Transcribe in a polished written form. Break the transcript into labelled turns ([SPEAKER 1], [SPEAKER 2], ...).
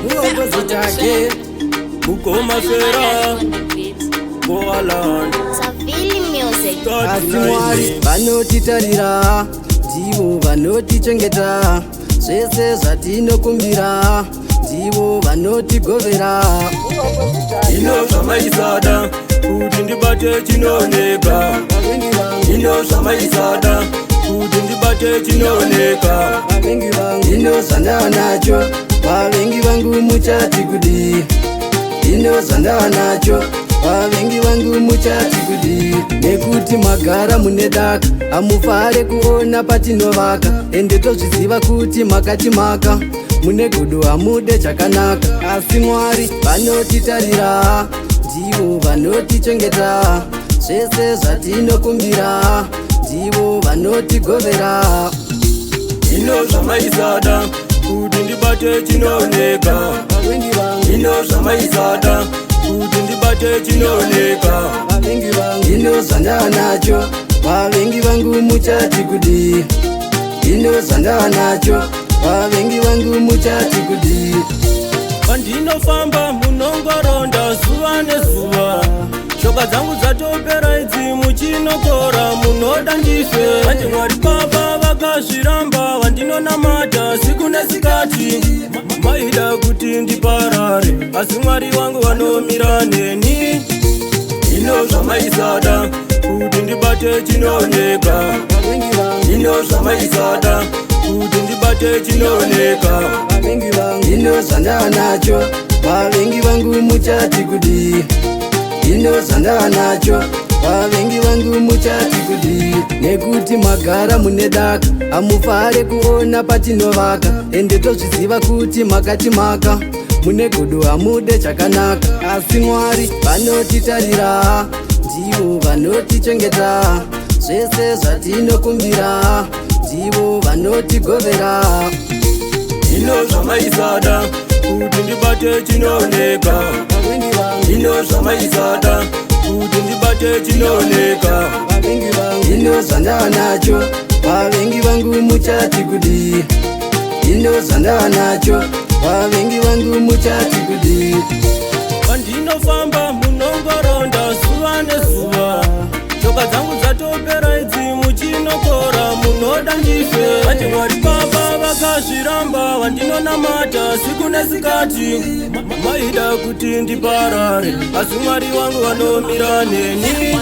[SPEAKER 1] muongozi take Bukoma Fera Boaland
[SPEAKER 2] Savili Music.
[SPEAKER 1] Asi Mwari vanotitarira ndivo vanotichengeta zvese zvatinokumbira ndivo vanotigovera ino zvamaisada kuti ndibate chinooneka ino zvamaisada kuti ndibate chinooneka ino zvandanacho vavengi vangu muchati kudi ino zvandanacho vavengi vangu muchati kudi nekuti magara mune daka hamufare kuona patinovaka ende tozviziva kuti makatimaka mune godo hamude chakanaka asi Mwari vanotitarira ndivo vanotichengeta zvese zvatinokumbira ndivo vanotigovera ino zvamaisada kuti ndibate chinooneka ino zvamaisada kuti ndibate chinooneka ino zvandanacho vavengi vangu muchati kudi ino zvandanacho vavengi vangu muchati kudi pandinofamba munongoronda zuva nezuva shoka dzangu dzatopera idzi muchinokora munoda ndife vanje Mwari Baba vakazviramba vandinonamata siku nesikati maida kuti ndiparare asi Mwari wangu vanomira neni ino zvamaisada kuti ndibate chinooneka ino zvamaisada kuti ndibate chinooneka ino zvandanacho vavengi vangu muchati kudi ino zvandanacho vavengi vangu muchati kudi nekuti magara mune daka hamufare kuona patinovaka ende tozviziva kuti makatimaka mune godo hamude chakanaka asi Mwari vanotitarira ndivo vanotichengeta zvese zvatinokumbira ndivo vanotigovera ino zvamaisada kuti ndibate chinooneka ino zvamaisada kuti ndibate chinooneka ino zvandanacho vavengi vangu muchati kudi ino zvandanacho vavengi vangu muchati kudi pandinofamba munongoronda zuva nezuva shoka dzangu dzatopera idzi muchinokora munoda ndife vanje Mwari Baba vakazviramba vandinonamata siku nesikati maida kuti ndiparare asi Mwari wangu vanomira neni